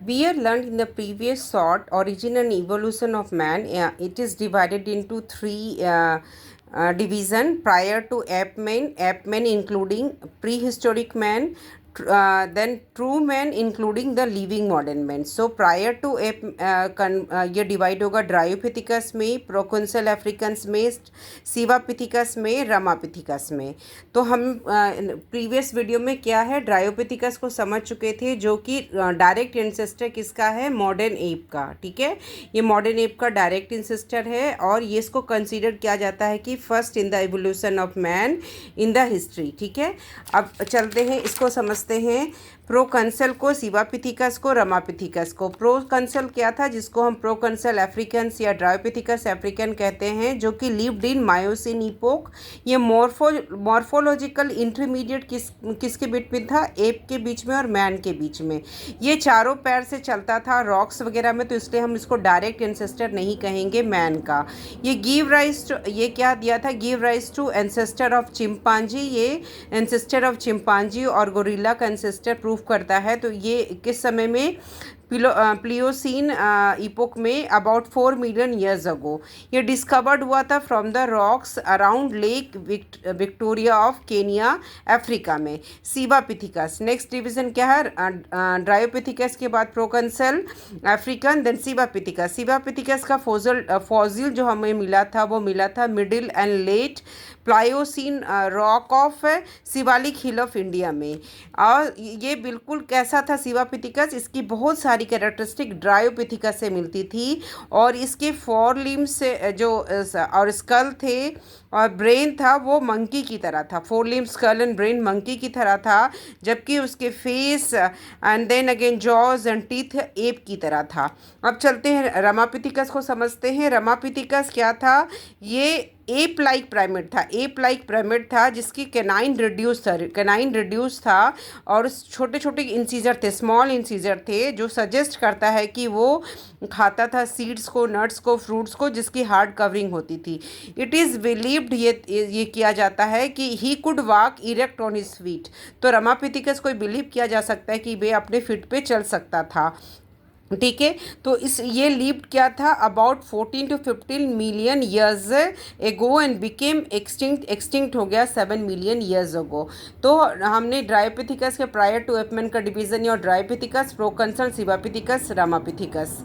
We are learned in the previous short origin and evolution of man. It is divided into three division prior to ape men including prehistoric man, then true man including the living modern man. So prior to ape ये divide होगा Dryopithecus में, प्रोकॉन्सल Africans में, सिवापिथिकस में, रमापिथिकस में. तो हम previous video में क्या है ड्रायोपिथिकस को समझ चुके थे, जो कि डायरेक्ट इंसेस्टर किसका है, मॉडर्न एप का. ठीक है, ये मॉडर्न एप का डायरेक्ट इंसेस्टर है और ये इसको कंसीडर किया जाता है कि first in the evolution of man in the history. ठीक है, अब चलते हैं, इसको समझते हैं. प्रोकंसल को, सिवापिथिकस को, रमापिथिकस को. प्रोकंसल क्या था, जिसको हम प्रोकंसल अफ्रीकन्स या ड्रायोपिथिकस अफ्रीकन कहते हैं, जो कि लिव्ड इन मायोसिन इपोक. ये मॉर्फोलॉजिकल इंटरमीडिएट किसके बीच में था, एप के बीच में और मैन के बीच में. ये चारों पैर से चलता था रॉक्स वगैरह में, तो इसलिए हम इसको डायरेक्ट एंसेस्टर नहीं कहेंगे मैन का. ये क्या दिया था, give rise to ancestor of chimpanzee. ये एंसेस्टर ऑफ चिंपांजी और गोरिल्ला का एंसेस्टर प्रूफ करता है. तो ये किस समय में, प्लियोसीन इपोक में, अबाउट 4 मिलियन ईयर्स अगो. ये डिस्कवर्ड हुआ था from the rocks around lake Victoria of Kenya, Africa में. सिवापिथिकस. नेक्स्ट डिवीजन क्या है, ड्रायोपिथिकस के बाद प्रोकंसल अफ्रीकन, देन सिवापिथिकस. सिवापिथिकस का फॉसिल जो हमें मिला था वो मिला था middle and let Pliocene rock of Shivalik hill of India में. और ये बिल्कुल कैसा था सिवापिथिकस, इसकी बहुत सारी कैरेक्टरिस्टिक ड्रायोपिथिकस से मिलती थी और इसके 4 लिम्स से जो और स्कल थे और ब्रेन था वो मंकी की तरह था. 4 limbs, skull and brain monkey की तरह था, जबकि उसके face and then again jaws and teeth ape की तरह था. अब चलते हैं रमापिथिकस को समझते हैं. रमापिथिकस क्या था, ये एप लाइक प्राइमेट था जिसकी कैनाइन रिड्यूस था और छोटे छोटे इंसीजर थे, स्मॉल इंसीजर थे, जो सजेस्ट करता है कि वो खाता था सीड्स को, नट्स को, फ्रूट्स को, जिसकी हार्ड कवरिंग होती थी. इट इज़ बिलीव्ड, ये किया जाता है कि he could walk erect on his feet. तो रमापिथिकस को बिलीव किया जा सकता है कि वे अपने फीट पे चल सकता था. ठीक है, तो ये लिव्ड क्या था, about 14 to 15 million years ago and became extinct हो गया 7 मिलियन ईयर्स एगो. तो हमने ड्रायोपिथिकस के प्रायर टू एपमैन का डिवीजन और ड्रायोपिथिकस, प्रोकंसल, सिवापिथिकस, रामापिथिकस.